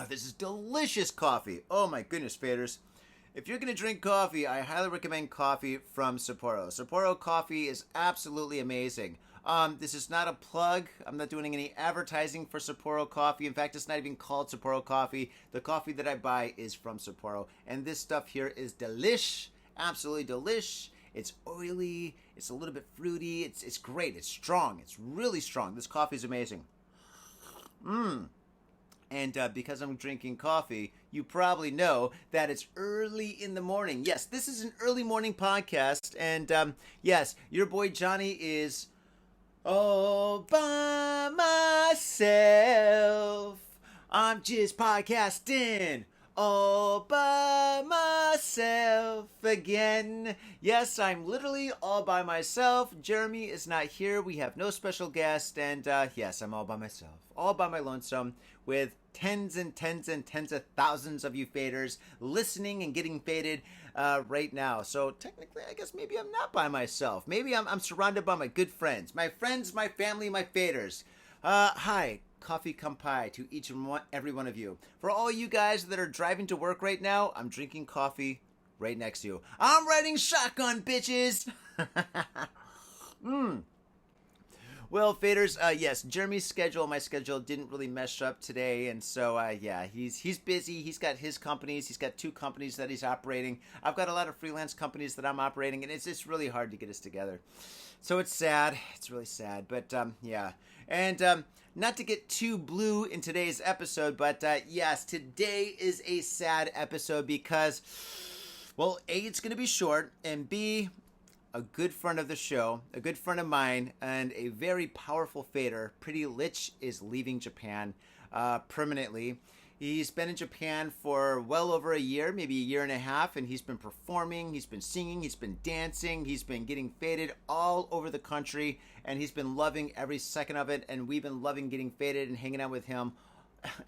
This is delicious coffee. Oh my goodness, faders. If you're going to drink coffee, I highly recommend coffee from Sapporo. Sapporo coffee is absolutely amazing. This is not a plug. I'm not doing any advertising for Sapporo coffee. In fact, it's not even called Sapporo coffee. The coffee that I buy is from Sapporo. And this stuff here is delish. Absolutely delish. It's oily. It's a little bit fruity. It's great. It's strong. It's really strong. This coffee is amazing. And because I'm drinking coffee, you probably know that it's early in the morning. Yes, this is an early morning podcast. And yes, your boy Johnny is all by myself. I'm just podcasting all by myself again. Yes, I'm literally all by myself. Jeremy is not here. We have no special guest. And yes, I'm all by myself, all by my lonesome, with tens and tens and tens of thousands of you faders listening and getting faded right now. So technically, I guess maybe I'm not by myself. Maybe I'm surrounded by my good friends, my family, my faders. Hi, coffee kampai to each and every one of you. For all you guys that are driving to work right now, I'm drinking coffee right next to you. I'm riding shotgun, bitches. Well, faders, yes, Jeremy's schedule, my schedule didn't really mesh up today, and so, yeah, he's busy. He's got his companies. He's got 2 companies that he's operating. I've got a lot of freelance companies that I'm operating, and it's just really hard to get us together. So it's sad. It's really sad, but, yeah. And not to get too blue in today's episode, but, yes, today is a sad episode because, well, A, it's going to be short, and B, a good friend of the show, a good friend of mine, and a very powerful fader, Pretty Lich, is leaving Japan permanently. He's been in Japan for well over a year, maybe a year and a half, and he's been performing, he's been singing, he's been dancing, he's been getting faded all over the country, and he's been loving every second of it, and we've been loving getting faded and hanging out with him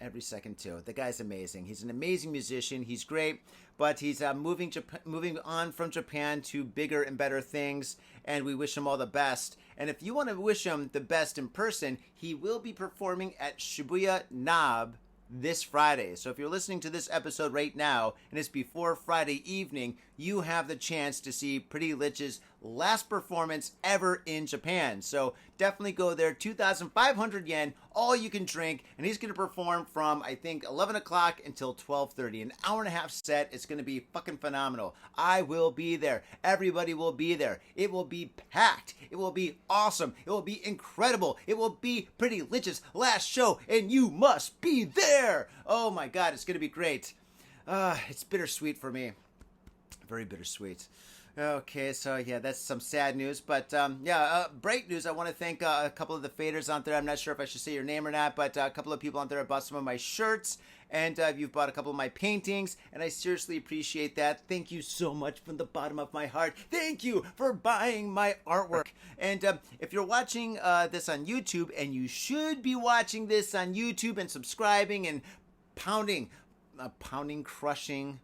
every second too. The guy's amazing. He's an amazing musician. He's great, but he's moving on from Japan to bigger and better things, and we wish him all the best. And if you want to wish him the best in person, he will be performing at Shibuya Nab this Friday. So if you're listening to this episode right now and it's before Friday evening, you have the chance to see Pretty Lich's last performance ever in Japan. So definitely go there. 2,500 yen, all you can drink, and he's going to perform from, I think, 11 o'clock until 12:30. An hour and a half set. It's going to be fucking phenomenal. I will be there. Everybody will be there. It will be packed. It will be awesome. It will be incredible. It will be Pretty Lich's last show, and you must be there. Oh my God, it's going to be great. It's bittersweet for me. Very bittersweet. Okay, so yeah, that's some sad news, but bright news. I want to thank a couple of the faders out there. I'm not sure if I should say your name or not, but a couple of people out there have bought some of my shirts, and you've bought a couple of my paintings, and I seriously appreciate that. Thank you so much from the bottom of my heart. Thank you for buying my artwork. And if you're watching this on YouTube, and you should be watching this on YouTube and subscribing and pounding, crushing,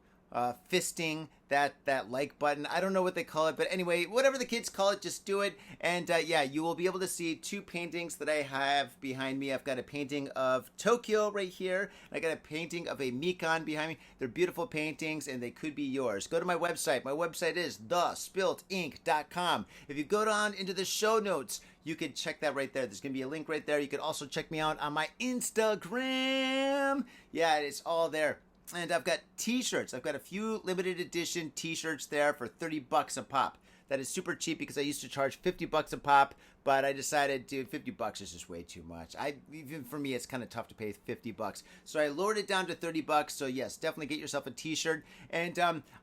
fisting that like button. I don't know what they call it, but anyway, whatever the kids call it, just do it. And yeah, you will be able to see 2 paintings that I have behind me. I've got a painting of Tokyo right here, and I got a painting of a Mikan behind me. They're beautiful paintings, and they could be yours. Go to my website. My website is thespiltinc.com. If you go down into the show notes, you can check that right there. There's going to be a link right there. You can also check me out on my Instagram. Yeah, it's all there. And I've got t-shirts. I've got a few limited edition t-shirts there for $30 a pop. That is super cheap because I used to charge $50 a pop, but I decided, dude, $50 is just way too much. Even for me, it's kind of tough to pay $50. So I lowered it down to $30. So yes, definitely get yourself a t-shirt. And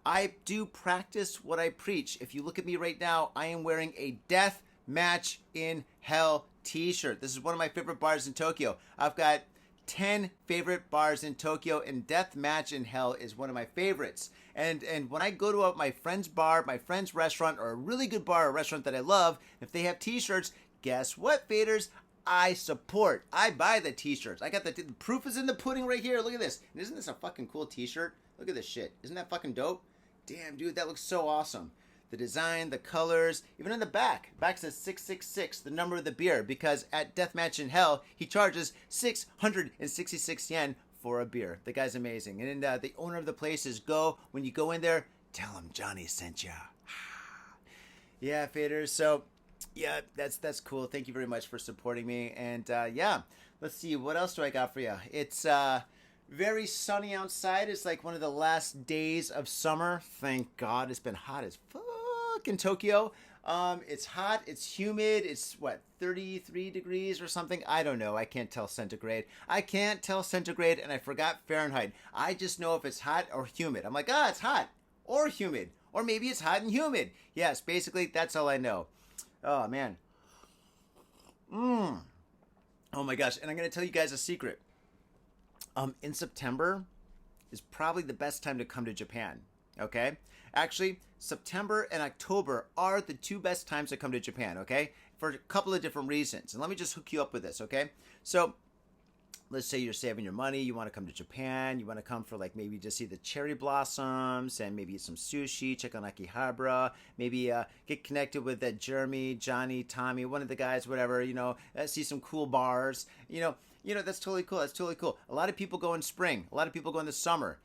I do practice what I preach. If you look at me right now, I am wearing a Death Match in Hell t-shirt. This is one of my favorite bars in Tokyo. I've got 10 favorite bars in Tokyo, and Death Match in Hell is one of my favorites. And when I go to my friend's bar, my friend's restaurant, or a really good bar or restaurant that I love, if they have t-shirts, guess what, faders? I support. I buy the t-shirts. I got the proof is in the pudding right here. Look at this. And isn't this a fucking cool t-shirt? Look at this shit. Isn't that fucking dope? Damn, dude, that looks so awesome. The design, the colors, even in the back. Back says 666, the number of the beer, because at Deathmatch in Hell, he charges 666 yen for a beer. The guy's amazing. And the owner of the place is Go. When you go in there, tell him Johnny sent ya. Yeah, faders. So, yeah, that's cool. Thank you very much for supporting me. And yeah, let's see. What else do I got for you? It's very sunny outside. It's like one of the last days of summer. Thank God. It's been hot as fuck in Tokyo. It's hot. It's humid. It's what, 33 degrees or something? I don't know. I can't tell centigrade. And I forgot Fahrenheit. I just know if it's hot or humid. I'm like, it's hot or humid. Or maybe it's hot and humid. Yes, basically, that's all I know. Oh, man. Oh, my gosh. And I'm going to tell you guys a secret. In September is probably the best time to come to Japan. Okay? Actually, September and October are the two best times to come to Japan. Okay? For a couple of different reasons. And let me just hook you up with this. Okay? So, let's say you're saving your money, you want to come to Japan, you want to come for like maybe just see the cherry blossoms and maybe eat some sushi, check on Akihabara, maybe get connected with that Jeremy, Johnny, Tommy, one of the guys, whatever, see some cool bars, that's totally cool. That's totally cool. A lot of people go in spring. A lot of people go in the summer.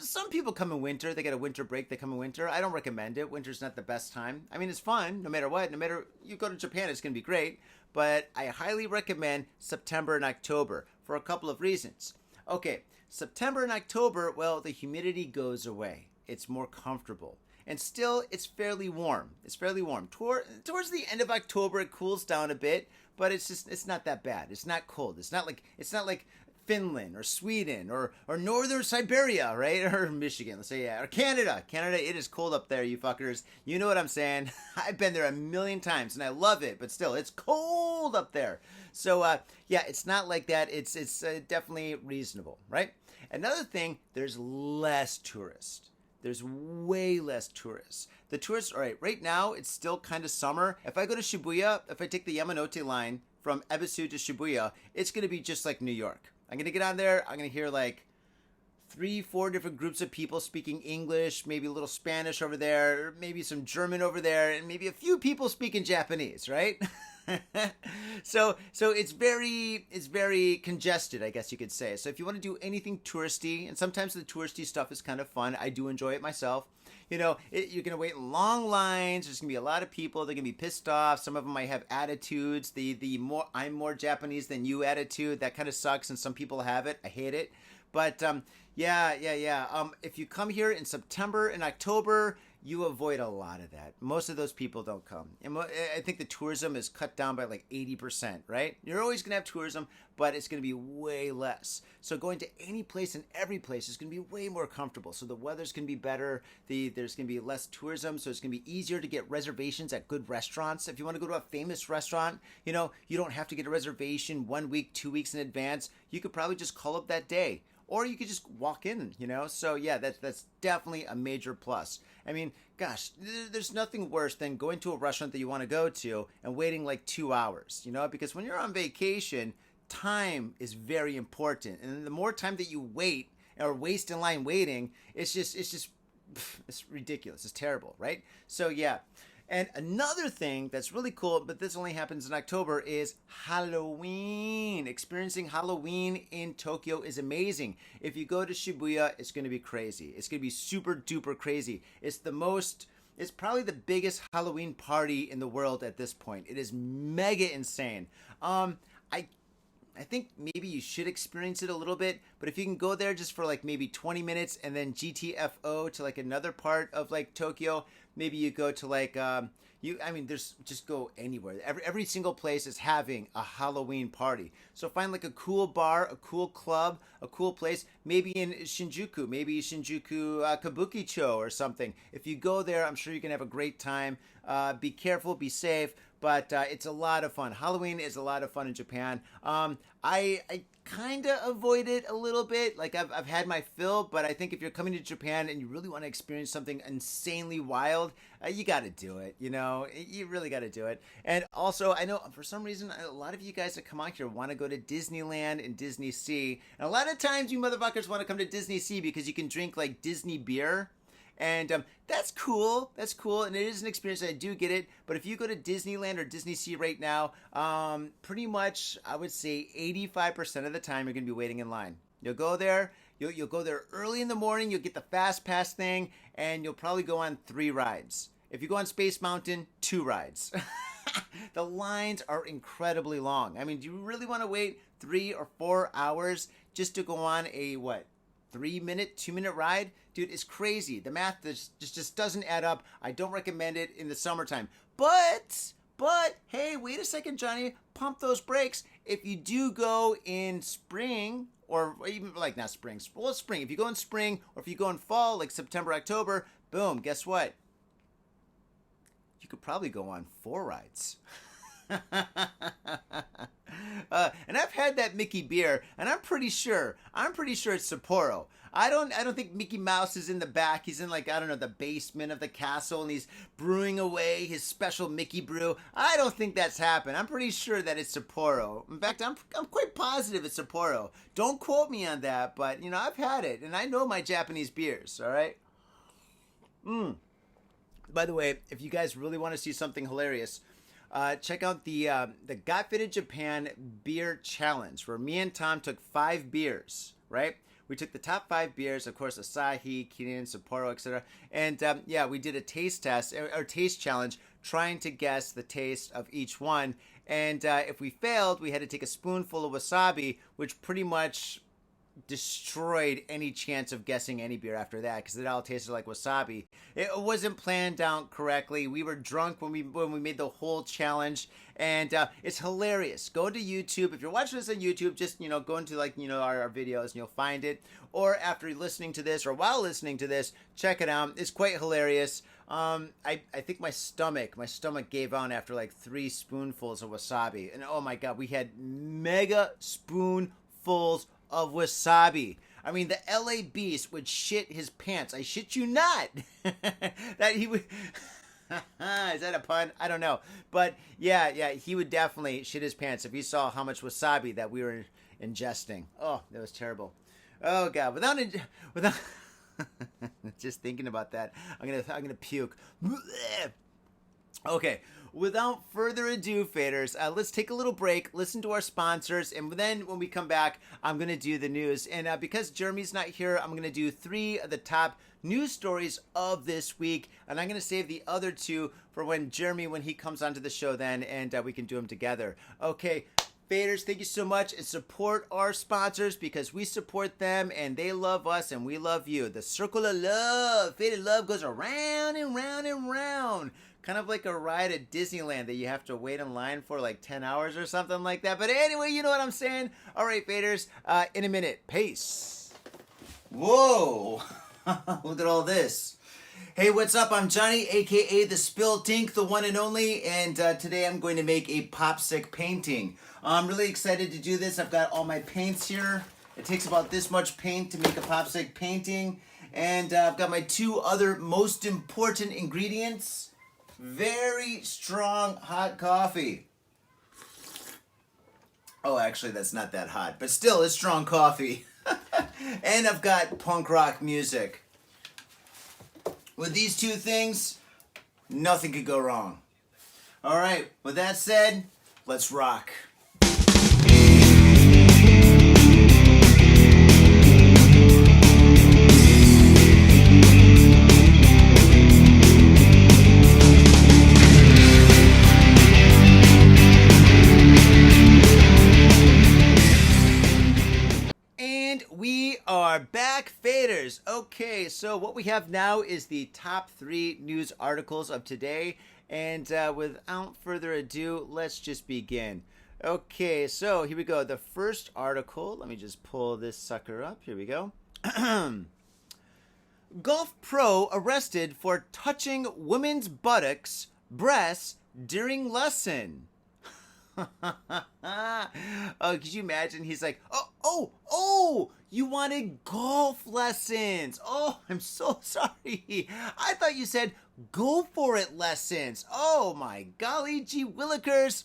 Some people come in winter. They get a winter break. They come in winter. I don't recommend it. Winter's not the best time. I mean, it's fun no matter what. No matter you go to Japan, it's going to be great. But I highly recommend September and October for a couple of reasons. Okay, September and October, well, the humidity goes away. It's more comfortable. And still, it's fairly warm. It's fairly warm. Towards the end of October, it cools down a bit, but it's not that bad. It's not cold. It's not like Finland or Sweden or northern Siberia, right? Or Michigan, let's say, yeah. Or Canada. Canada, it is cold up there, you fuckers. You know what I'm saying? I've been there a million times and I love it, but still, it's cold up there. So, yeah, it's not like that. It's definitely reasonable, right? Another thing, there's less tourists. There's way less tourists. The tourists, all right now, it's still kind of summer. If I go to Shibuya, if I take the Yamanote line from Ebisu to Shibuya, it's going to be just like New York. I'm going to get on there. I'm going to hear like 3-4 different groups of people speaking English, maybe a little Spanish over there, maybe some German over there, and maybe a few people speaking Japanese, right? So it's very congested, I guess you could say. So if you want to do anything touristy, and sometimes the touristy stuff is kind of fun, I do enjoy it myself. You're going to wait in long lines. There's going to be a lot of people. They're going to be pissed off. Some of them might have attitudes. The more I'm more Japanese than you attitude, that kind of sucks, and some people have it. I hate it. But yeah. If you come here in September and October, you avoid a lot of that. Most of those people don't come. And I think the tourism is cut down by like 80%, right? You're always going to have tourism, but it's going to be way less. So going to any place and every place is going to be way more comfortable. So the weather's going to be better. There's going to be less tourism, so it's going to be easier to get reservations at good restaurants. If you want to go to a famous restaurant, you don't have to get a reservation 1 week, 2 weeks in advance. You could probably just call up that day. Or you could just walk in, So, yeah, that's definitely a major plus. I mean, gosh, there's nothing worse than going to a restaurant that you want to go to and waiting like 2 hours, Because when you're on vacation, time is very important. And the more time that you wait or waste in line waiting, it's ridiculous. It's terrible, right? So, yeah. And another thing that's really cool, but this only happens in October, is Halloween. Experiencing Halloween in Tokyo is amazing. If you go to Shibuya, it's going to be crazy. It's going to be super duper crazy. It's probably the biggest Halloween party in the world at this point. It is mega insane. I think maybe you should experience it a little bit, but if you can go there just for like maybe 20 minutes and then GTFO to like another part of like Tokyo, maybe you go to like, there's just go anywhere. Every single place is having a Halloween party. So find like a cool bar, a cool club, a cool place, maybe in Shinjuku, Kabukicho or something. If you go there, I'm sure you can have a great time. Be careful, be safe. But it's a lot of fun. Halloween is a lot of fun in Japan. I kind of avoid it a little bit. Like I've had my fill, but I think if you're coming to Japan and you really want to experience something insanely wild, you got to do it. You really got to do it. And also, I know for some reason a lot of you guys that come out here want to go to Disneyland and Disney Sea. And a lot of times you motherfuckers want to come to Disney Sea because you can drink like Disney beer. And that's cool. That's cool. And it is an experience. I do get it. But if you go to Disneyland or Disney Sea right now, pretty much I would say 85% of the time you're going to be waiting in line. You'll go there. You'll go there early in the morning. You'll get the fast pass thing, and you'll probably go on 3 rides. If you go on Space Mountain, 2 rides. The lines are incredibly long. I mean, do you really want to wait 3 or 4 hours just to go on a 3-minute, 2-minute ride? Dude, it's crazy. The math just doesn't add up. I don't recommend it in the summertime. But hey, wait a second, Johnny. Pump those brakes. If you do go in spring, or even not spring, well, spring. If you go in spring, or if you go in fall, like September, October, boom, guess what? You could probably go on 4 rides. And I've had that Mickey beer, and I'm pretty sure it's Sapporo. I don't think Mickey Mouse is in the back. He's in the basement of the castle, and he's brewing away his special Mickey brew. I don't think that's happened. I'm pretty sure that it's Sapporo. In fact, I'm quite positive it's Sapporo. Don't quote me on that, but I've had it, and I know my Japanese beers. All right. By the way, if you guys really want to see something hilarious, check out the Got Fitted Japan Beer Challenge, where me and Tom took 5 beers, right? We took the top 5 beers, of course, Asahi, Kirin, Sapporo, etc. And we did a taste test, or taste challenge, trying to guess the taste of each one. And if we failed, we had to take a spoonful of wasabi, which pretty much destroyed any chance of guessing any beer after that, because it all tasted like wasabi. It wasn't planned out correctly. We were drunk when we made the whole challenge, and it's hilarious. Go to YouTube. If you're watching this on YouTube, just go into our videos and you'll find it. Or after listening to this, or while listening to this, check it out. It's quite hilarious. I think my stomach gave out after 3 spoonfuls of wasabi, and oh my god, we had mega spoonfuls of wasabi. I mean, the LA Beast would shit his pants. I shit you not. That he would. Is that a pun? I don't know. But yeah, he would definitely shit his pants if he saw how much wasabi that we were ingesting. Oh, that was terrible. Oh god, without just thinking about that, I'm gonna puke. Okay, without further ado, faders, let's take a little break, listen to our sponsors, and then when we come back, I'm going to do the news. And because Jeremy's not here, I'm going to do 3 of the top news stories of this week, and I'm going to save the other 2 for when he comes onto the show then, and we can do them together. Okay, faders, thank you so much, and support our sponsors, because we support them, and they love us, and we love you. The circle of love, faded love, goes around and round and round. Kind of like a ride at Disneyland that you have to wait in line for 10 hours or something like that. But anyway, you know what I'm saying. All right, faders, in a minute. Peace. Whoa. Look at all this. Hey, what's up? I'm Johnny, a.k.a. the SPILT Ink, the one and only. And today I'm going to make a popsicle painting. I'm really excited to do this. I've got all my paints here. It takes about this much paint to make a popsicle painting. And I've got my 2 other most important ingredients. Very strong hot coffee. Oh, actually, that's not that hot, but still, it's strong coffee. And I've got punk rock music. With these 2 things, nothing could go wrong. All right, with that said, let's rock. We are back, faders. Okay, so what we have now is the top 3 news articles of today. And without further ado, let's just begin. Okay, so here we go. The first article, let me just pull this sucker up. Here we go. Golf pro arrested for touching women's buttocks, breasts during lesson. Oh, could you imagine? He's like, oh, you wanted golf lessons. Oh, I'm so sorry. I thought you said go for it lessons. Oh my golly gee willikers.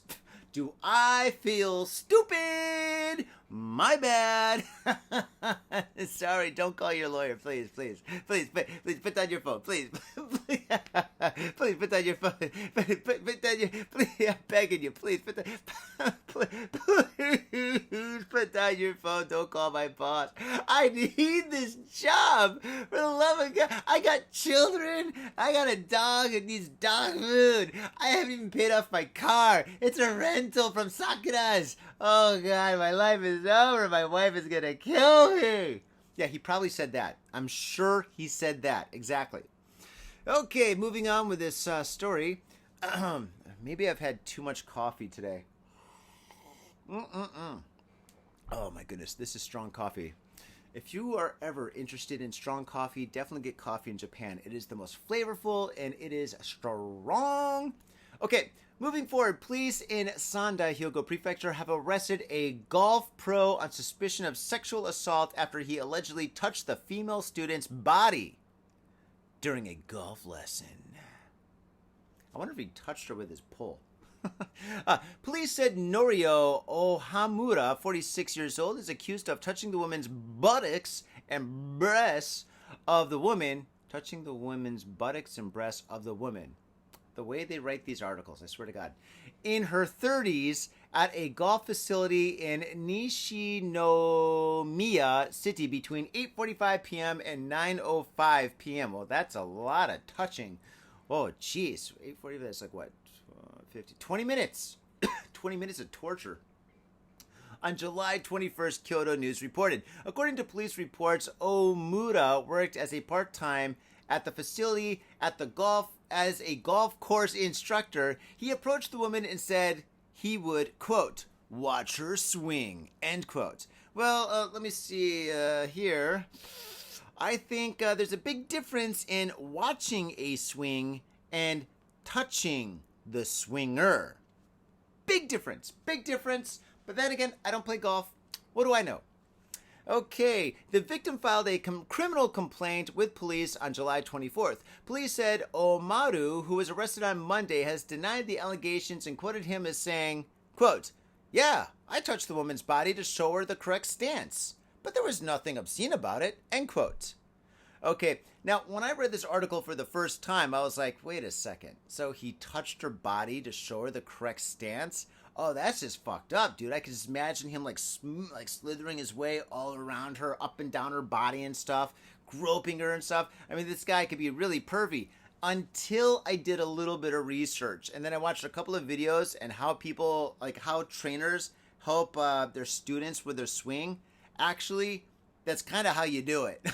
Do I feel stupid? My bad. Sorry, don't call your lawyer, please, please, please, please put down your phone, please, please, please put down your phone, put down your, please, I'm begging you, please put down, please put down your phone. Don't call my boss. I need this job. For the love of God, I got children. I got a dog that needs dog food. I haven't even paid off my car. It's a rental from Sakura's. Oh God, my life is over. My wife is gonna kill me. Yeah, he probably said that. I'm sure he said that. Exactly. Okay, moving on with this story. Maybe I've had too much coffee today. Oh my goodness, this is strong coffee. If you are ever interested in strong coffee, definitely get coffee in Japan. It is the most flavorful and it is strong. Okay, moving forward, police in Sendai, Hyogo Prefecture have arrested a golf pro on suspicion of sexual assault after he allegedly touched the female student's body during a golf lesson. I wonder if he touched her with his pole. Police said Norio Ohamura, 46 years old, is accused of touching the woman's buttocks and breasts of the woman. Touching the woman's buttocks and breasts of the woman. The way they write these articles, I swear to God. In her 30s at a golf facility in Nishinomiya City between 8:45 p.m. and 9:05 p.m. Well, that's a lot of touching. Oh, jeez. 8:45, that's like what? 20 minutes. 20 minutes of torture. On July 21st, Kyoto News reported. According to police reports, Omura worked as a part-time at the facility as a golf course instructor. He approached the woman and said he would, quote, watch her swing, end quote. Well, let me see here. I think there's a big difference in watching a swing and touching the swinger. Big difference. But then again, I don't play golf. What do I know? Okay, the victim filed a criminal complaint with police on July 24th. Police said Omaru, who was arrested on Monday, has denied the allegations and quoted him as saying, quote, yeah, I touched the woman's body to show her the correct stance, but there was nothing obscene about it, end quote. Okay, now when I read this article for the first time, I was like, wait a second. So he touched her body to show her the correct stance? Oh, that's just fucked up, dude. I can just imagine him like slithering his way all around her, up and down her body and stuff, groping her and stuff. I mean, this guy could be really pervy. Until I did a little bit of research, and then I watched a couple of videos and how people, like how trainers help their students with their swing. Actually, that's kind of how you do it.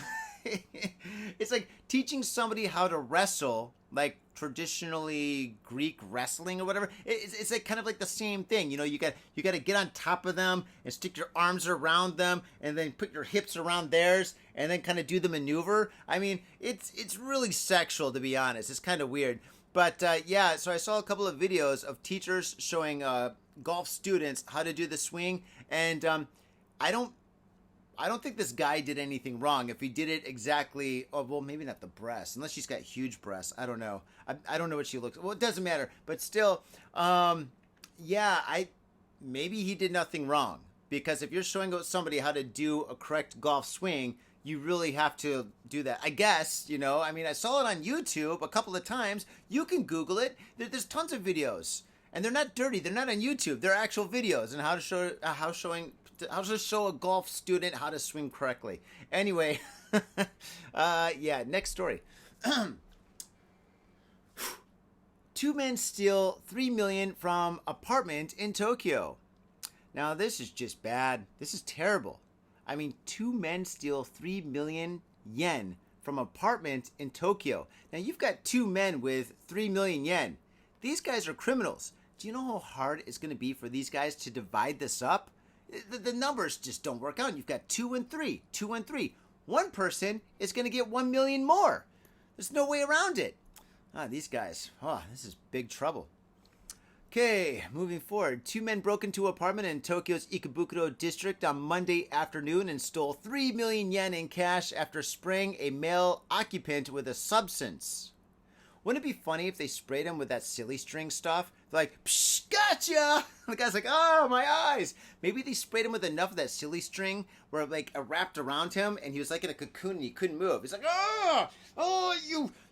It's like teaching somebody how to wrestle, like traditionally Greek wrestling or whatever. It's like kind of like the same thing. You know, you got to get on top of them and stick your arms around them and then put your hips around theirs and then kind of do the maneuver. I mean, it's really sexual, to be honest. It's kind of weird. But yeah, so I saw a couple of videos of teachers showing golf students how to do the swing, and I don't think this guy did anything wrong. If he did it exactly, oh, well, maybe not the breasts, unless she's got huge breasts. I don't know. I don't know what she looks. Well, it doesn't matter. But still, yeah, maybe he did nothing wrong, because if you're showing somebody how to do a correct golf swing, you really have to do that. I guess, you know. I mean, I saw it on YouTube a couple of times. You can Google it. There's tons of videos, and they're not dirty. They're not on YouTube. They're actual videos and how to show a golf student how to swing correctly. Anyway, yeah, next story. 2 men steal $3 million from apartment in Tokyo. Now, this is just bad. This is terrible. I mean, 2 men steal 3 million yen from apartment in Tokyo. Now, you've got 2 men with 3 million yen. These guys are criminals. Do you know how hard it's going to be for these guys to divide this up? The numbers just don't work out. You've got 2 and 3, 2 and 3. One person is going to get 1 million more. There's no way around it. These guys, this is big trouble. Okay, moving forward. 2 men broke into an apartment in Tokyo's Ikebukuro district on Monday afternoon and stole 3 million yen in cash after spraying a male occupant with a substance. Wouldn't it be funny if they sprayed him with that silly string stuff? They're like, psh, gotcha! The guy's like, oh, my eyes! Maybe they sprayed him with enough of that silly string where like it wrapped around him and he was like in a cocoon and he couldn't move. He's like, oh,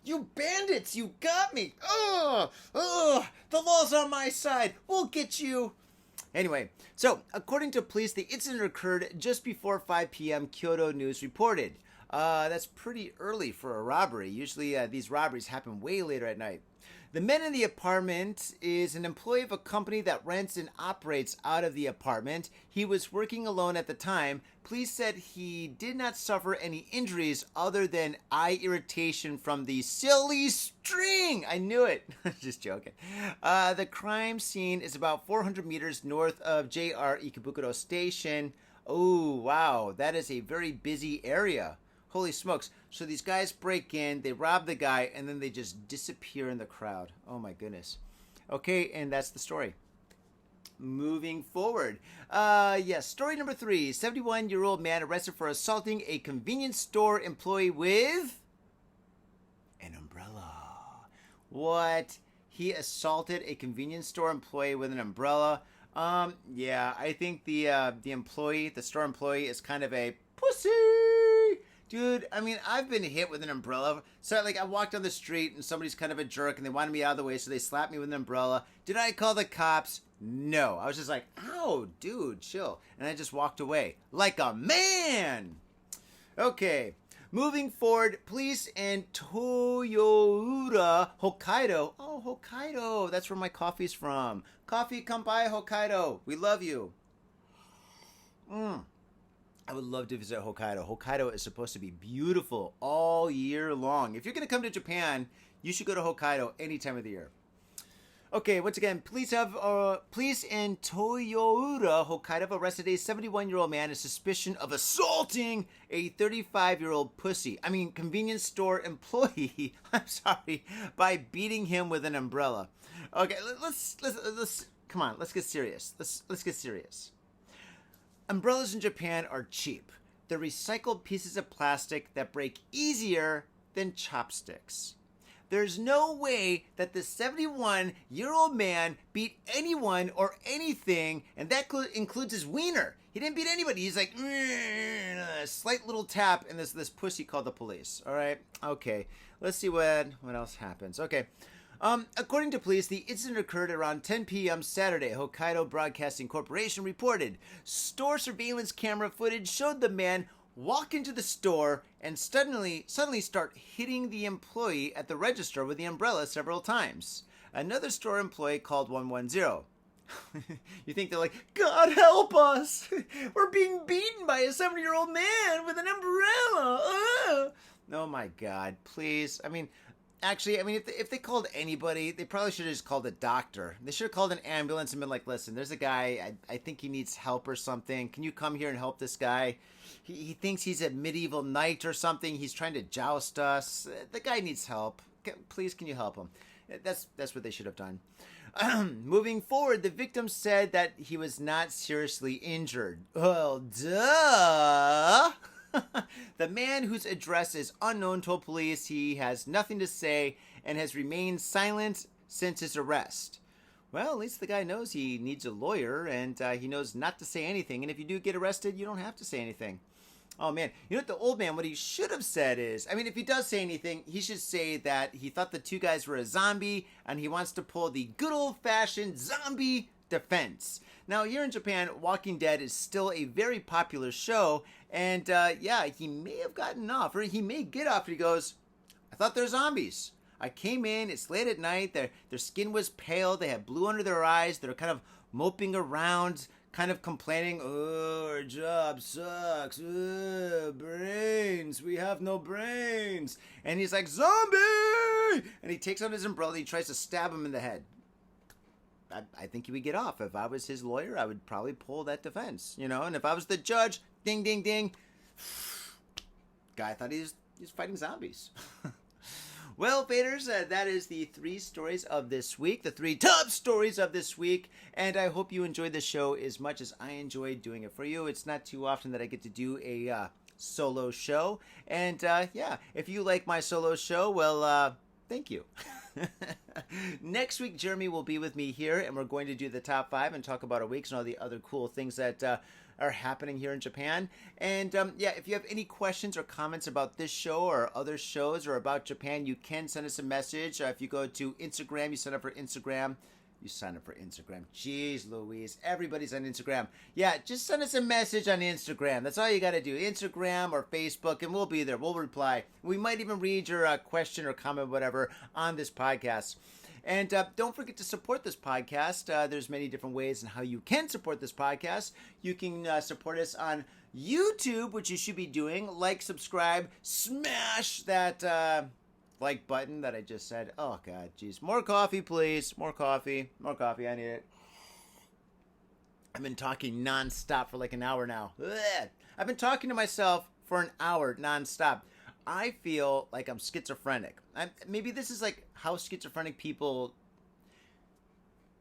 you bandits, you got me! The law's on my side. We'll get you. Anyway, so according to police, the incident occurred just before 5 p.m. Kyoto News reported. That's pretty early for a robbery. Usually these robberies happen way later at night. The man in the apartment is an employee of a company that rents and operates out of the apartment. He was working alone at the time. Police said he did not suffer any injuries other than eye irritation from the silly string. I knew it. Just joking. The crime scene is about 400 meters north of JR Ikebukuro Station. Oh, wow. That is a very busy area. Holy smokes. So these guys break in, they rob the guy, and then they just disappear in the crowd. Oh my goodness. Okay, and that's the story. Moving forward. Yes, story number 3. 71-year-old man arrested for assaulting a convenience store employee with an umbrella. What? He assaulted a convenience store employee with an umbrella? Yeah, I think the store employee is kind of a pussy. Dude, I mean, I've been hit with an umbrella. So, like, I walked down the street and somebody's kind of a jerk and they wanted me out of the way, so they slapped me with an umbrella. Did I call the cops? No. I was just like, ow, dude, chill. And I just walked away. Like a man! Okay. Moving forward, police in Toyoura, Hokkaido. Oh, Hokkaido. That's where my coffee's from. Coffee, come by, Hokkaido. We love you. I would love to visit Hokkaido. Hokkaido is supposed to be beautiful all year long. If you're going to come to Japan, you should go to Hokkaido any time of the year. Okay, once again, police in Toyoura, Hokkaido have arrested a 71-year-old man in suspicion of assaulting a 35-year-old convenience store employee, I'm sorry, by beating him with an umbrella. Okay, let's come on, let's get serious. Let's get serious. Umbrellas in Japan are cheap. They're recycled pieces of plastic that break easier than chopsticks. There's no way that the 71-year-old man beat anyone or anything, and that includes his wiener. He didn't beat anybody. He's like, a slight little tap, and this pussy called the police. All right? Okay. Let's see what else happens. Okay. According to police, the incident occurred around 10 p.m. Saturday. Hokkaido Broadcasting Corporation reported. Store surveillance camera footage showed the man walk into the store and suddenly start hitting the employee at the register with the umbrella several times. Another store employee called 110. You think they're like, God help us! We're being beaten by a 70-year-old man with an umbrella! Oh my God, please. Actually, if they called anybody, they probably should have just called a doctor. They should have called an ambulance and been like, listen, there's a guy, I think he needs help or something. Can you come here and help this guy? He thinks he's a medieval knight or something. He's trying to joust us. The guy needs help. Please, can you help him? That's what they should have done. Moving forward, the victim said that he was not seriously injured. Well, duh! The man whose address is unknown told police he has nothing to say and has remained silent since his arrest. Well, at least the guy knows he needs a lawyer and he knows not to say anything. And if you do get arrested, you don't have to say anything. Oh, man. You know what, the old man, what he should have said is, if he does say anything, he should say that he thought the two guys were a zombie and he wants to pull the good old-fashioned zombie defense. Now, here in Japan, Walking Dead is still a very popular show, and he may have gotten off, or he may get off, and he goes, I thought they're zombies. I came in, it's late at night, their skin was pale, they had blue under their eyes, they're kind of moping around, kind of complaining, oh, our job sucks, brains, we have no brains. And he's like, zombie! And he takes out his umbrella, he tries to stab him in the head. I think he would get off. If I was his lawyer, I would probably pull that defense, and if I was the judge, ding, ding, ding, guy thought he was fighting zombies. Well, faders, that is the 3 stories of this week, the 3 top stories of this week, and I hope you enjoyed the show as much as I enjoyed doing it for you. It's not too often that I get to do a solo show, and if you like my solo show, well, thank you. Next week, Jeremy will be with me here, and we're going to do the top 5 and talk about our weeks and all the other cool things that are happening here in Japan. And yeah, if you have any questions or comments about this show or other shows or about Japan, you can send us a message. If you go to Instagram, you sign up for Instagram. You sign up for Instagram. Jeez Louise, everybody's on Instagram. Yeah, just send us a message on Instagram. That's all you got to do. Instagram or Facebook, and we'll be there. We'll reply. We might even read your question or comment, whatever, on this podcast. And don't forget to support this podcast. There's many different ways in how you can support this podcast. You can support us on YouTube, which you should be doing. Like, subscribe, smash that like button that I just said. Oh, God, jeez. More coffee, please. More coffee. More coffee. I need it. I've been talking nonstop for like an hour now. Ugh. I've been talking to myself for an hour nonstop. I feel like I'm schizophrenic. Maybe this is like how schizophrenic people...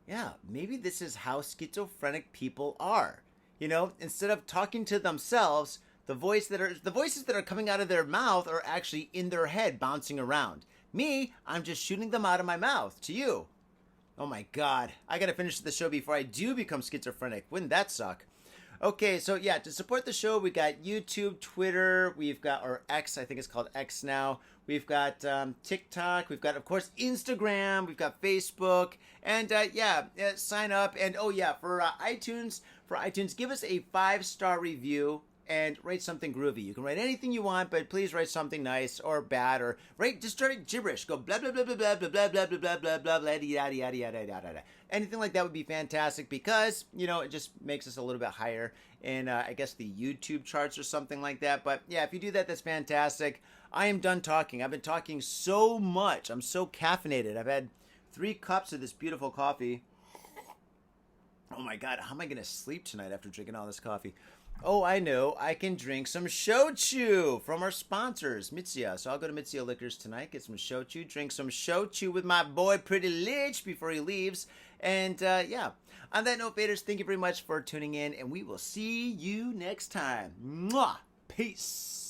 Yeah, maybe this is how schizophrenic people are. You know, instead of talking to themselves... The voices that are coming out of their mouth are actually in their head, bouncing around. Me, I'm just shooting them out of my mouth to you. Oh my God, I gotta finish the show before I do become schizophrenic. Wouldn't that suck? Okay, so yeah, to support the show, we got YouTube, Twitter, we've got, or X, I think it's called X now. We've got TikTok, we've got, of course, Instagram, we've got Facebook, and yeah, sign up. And oh yeah, for iTunes, give us a 5-star review. And write something groovy. You can write anything you want, but please write something nice or bad, or just write gibberish. Go blah blah blah blah blah blah blah blah blah blah blah blah blah yada yada yada yada. Anything like that would be fantastic because it just makes us a little bit higher in I guess the YouTube charts or something like that. But yeah, if you do that, that's fantastic. I am done talking. I've been talking so much. I'm so caffeinated. I've had 3 cups of this beautiful coffee. Oh my God, how am I gonna sleep tonight after drinking all this coffee? Oh, I know. I can drink some shochu from our sponsors, MITSUYA. So I'll go to MITSUYA Liquors tonight, get some shochu, drink some shochu with my boy Pretty Lich before he leaves. And yeah, on that note, Faders, thank you very much for tuning in, and we will see you next time. Mwah! Peace!